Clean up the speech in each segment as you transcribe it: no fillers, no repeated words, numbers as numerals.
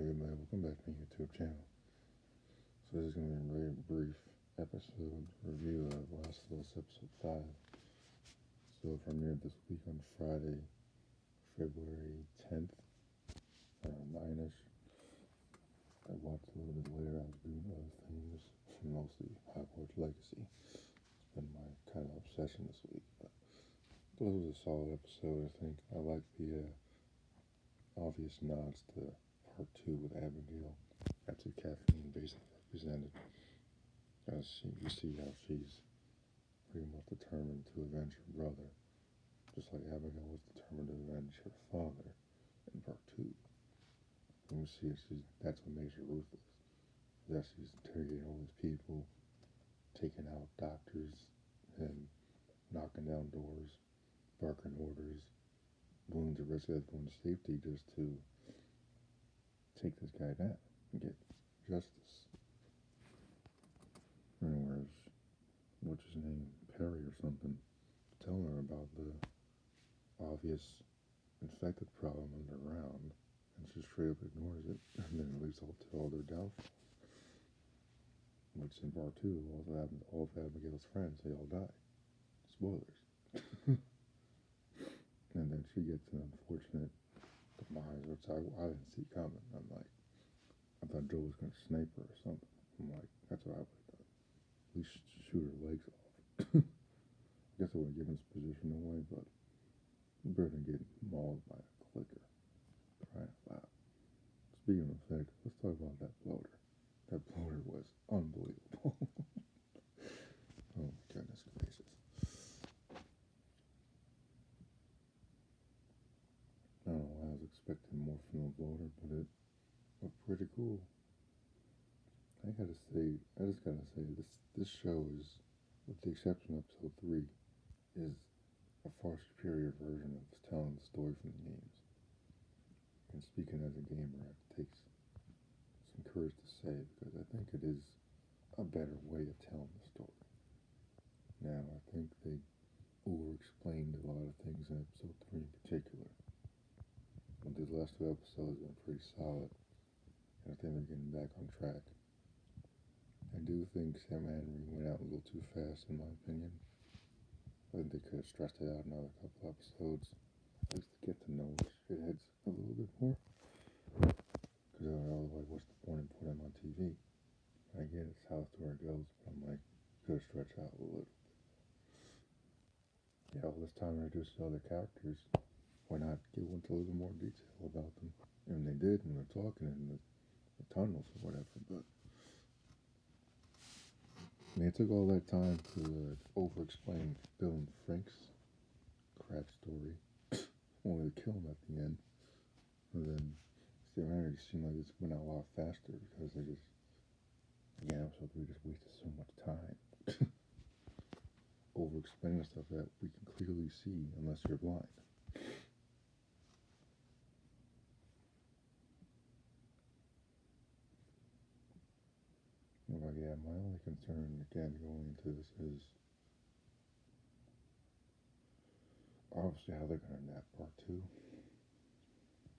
everybody, welcome back to my YouTube channel. So this is going to be a very brief episode review of Last of Us Episode 5. So premiered this week on Friday, February 10th, around 9ish. I watched a little bit later. I was doing other things, mostly Hogwarts Legacy. It's been my kind of obsession this week. But this was a solid episode, I think. I like the obvious nods to Part 2 with Abigail. That's what caffeine basically represented. You see how she's pretty much determined to avenge her brother, just like Abigail was determined to avenge her father in Part 2. And you see that's what makes her ruthless. That she's interrogating all these people, taking out doctors, and knocking down doors, barking orders, willing to risk everyone's safety just to take this guy down and get justice. Anyways, what's his name, Perry or something, telling her about the obvious infected problem underground, and she straight up ignores it, and then it leads all their downfall. Which in Part 2, all of Abigail's friends, they all die. Spoilers. And then she gets an unfortunate demise, which I didn't see coming. I thought Joel was going to snipe her or something. I'm like, that's what I would have done. At least shoot her legs off. I guess I would have given his position away, but better than getting mauled by a clicker. Crying out loud. Speaking of effects, let's talk about that bloater. That bloater was unbelievable. Oh my goodness gracious. I don't know why I was expecting more from the bloater, but it looked pretty cool. I just gotta say, this show is, with the exception of episode 3, is a far superior version of telling the story from the games. And speaking as a gamer, it takes some courage to say, because I think it is a better way of telling the story. Now, I think they over-explained a lot of things in episode 3 in particular. But these last 2 episodes have been pretty solid, and I think they're getting back on track. I do think Sam Henry went out a little too fast, in my opinion. I think they could have stretched it out another couple episodes, at least to get to know the shitheads a little bit more. Because otherwise, what's the point in putting them on TV? I get it's how the story goes, but I'm like, could have stretched out a little bit. Yeah, all this time introduced other characters. Why not go into a little more detail about them? And they did when they're talking in the tunnels or whatever, but I mean, it took all that time to over-explain Bill and Frank's crap story, only to kill him at the end. And then Steve Henry just seemed like this went out a lot faster because they just, again, episode 3 just wasted so much time over-explaining stuff that we can clearly see unless you're blind. But yeah, my only concern, again, going into this is obviously how they're going to adapt Part 2.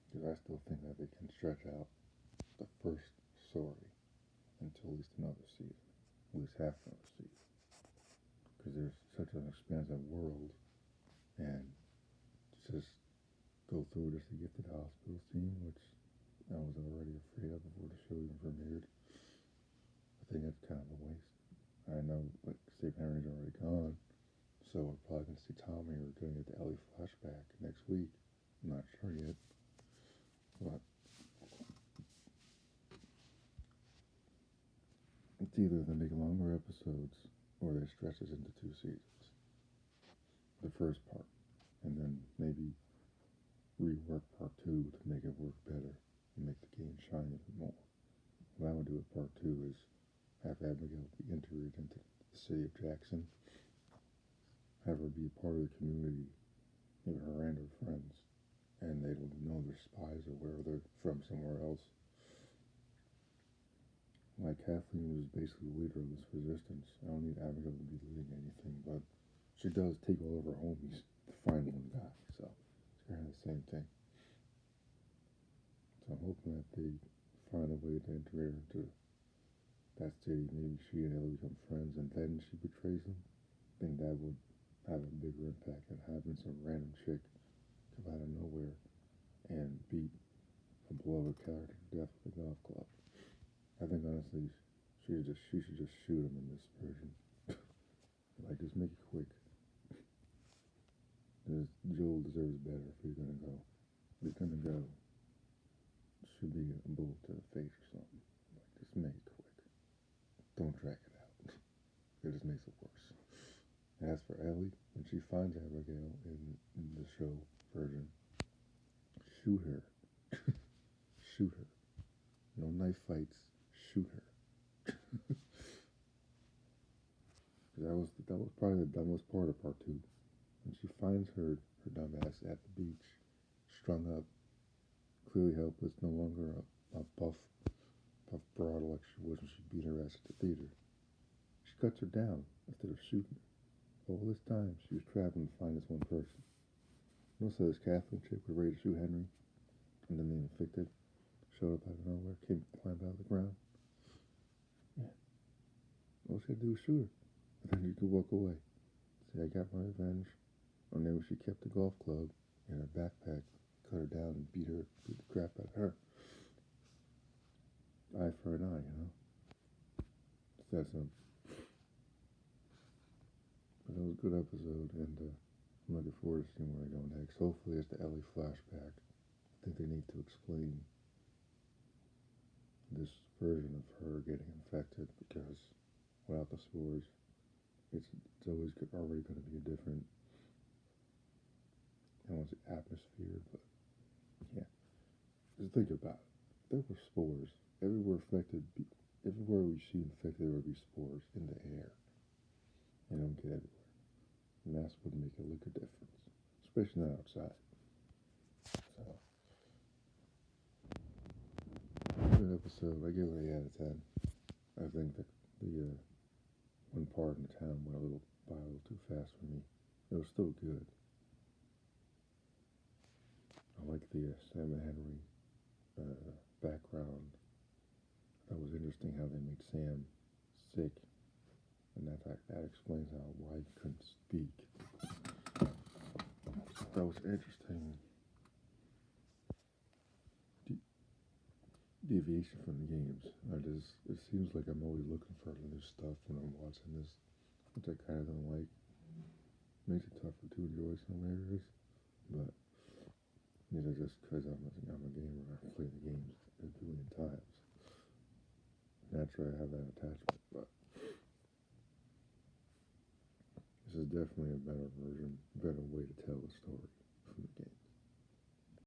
Because I still think that they can stretch out the first story until at least another season, at least half another season. Because there's such an expansive world, and just go through just to get to the hospital scene, which I was already afraid of before the show even premiered. I think that's kind of a waste. I know, like, Steve Henry's already gone, so we're probably going to see Tommy or going to get the Ellie flashback next week. I'm not sure yet, but it's either they make longer episodes or they stretch this into 2 seasons. The first part, and then maybe rework Part 2 to make it work better and make the game shine even more. What I would do with Part 2 is have Abigail be integrated into the city of Jackson, have her be a part of the community, maybe her and her friends, and they don't know they're spies or where they're from somewhere else. Like, Kathleen was basically the leader of this resistance. I don't need Abigail to be leading anything, but she does take all of her homies to find one guy, so it's kind of the same thing. So I'm hoping that they find a way to integrate her into that city. Maybe she and Ellie become friends and then she betrays him. I think that would have a bigger impact than having some random chick come out of nowhere and beat a beloved character to death with a golf club. I think honestly, she should just shoot him in this version. Like just make it quick. Because Joel deserves better if you're gonna go. If you're gonna go, should be a bullet to the face or something. Like just make it quick. Don't drag it out. It just makes it worse. As for Ellie, when she finds Abigail in the show version, shoot her. Shoot her. No knife fights. Shoot her. That was probably the dumbest part of part two. When she finds her dumb ass at the beach, strung up, clearly helpless, no longer a puff broad like she was when she beat her ass at the theater. She cuts her down instead of shooting her. All this time, she was traveling to find this one person. And also, this Catholic chick was ready to shoot Henry, and then the infected showed up out of nowhere, climbed out of the ground. Yeah. All she had to do was shoot her. And then you could walk away. Say, I got my revenge. And then she kept the golf club in her backpack, cut her down, and beat the crap out of her. Eye for an eye, you know? It's that simple. But it was a good episode, and I'm looking forward to seeing where they go next. Hopefully it's the Ellie flashback. I think they need to explain this version of her getting infected, because without the spores, it's always already going to be a different, I don't want to say atmosphere, but yeah. Just think about it. There were spores. Everywhere we see infected, there would be spores in the air. They don't get everywhere. And that's what make it look a difference. Especially not outside. So, good episode. I give it an 8 out of 10. I think that the one part in the town went a little too fast for me. It was still good. I like the Sam and Henry background. That was interesting how they made Sam sick, and that explains why he couldn't speak. That was interesting. Deviation from the games. It seems like I'm always looking for new stuff when I'm watching this, which I kind of don't like. Makes it tougher to enjoy some areas, but either just because I'm a gamer, I play the games a billion times. Naturally, I have that attachment, but this is definitely a better version, better way to tell the story from the games.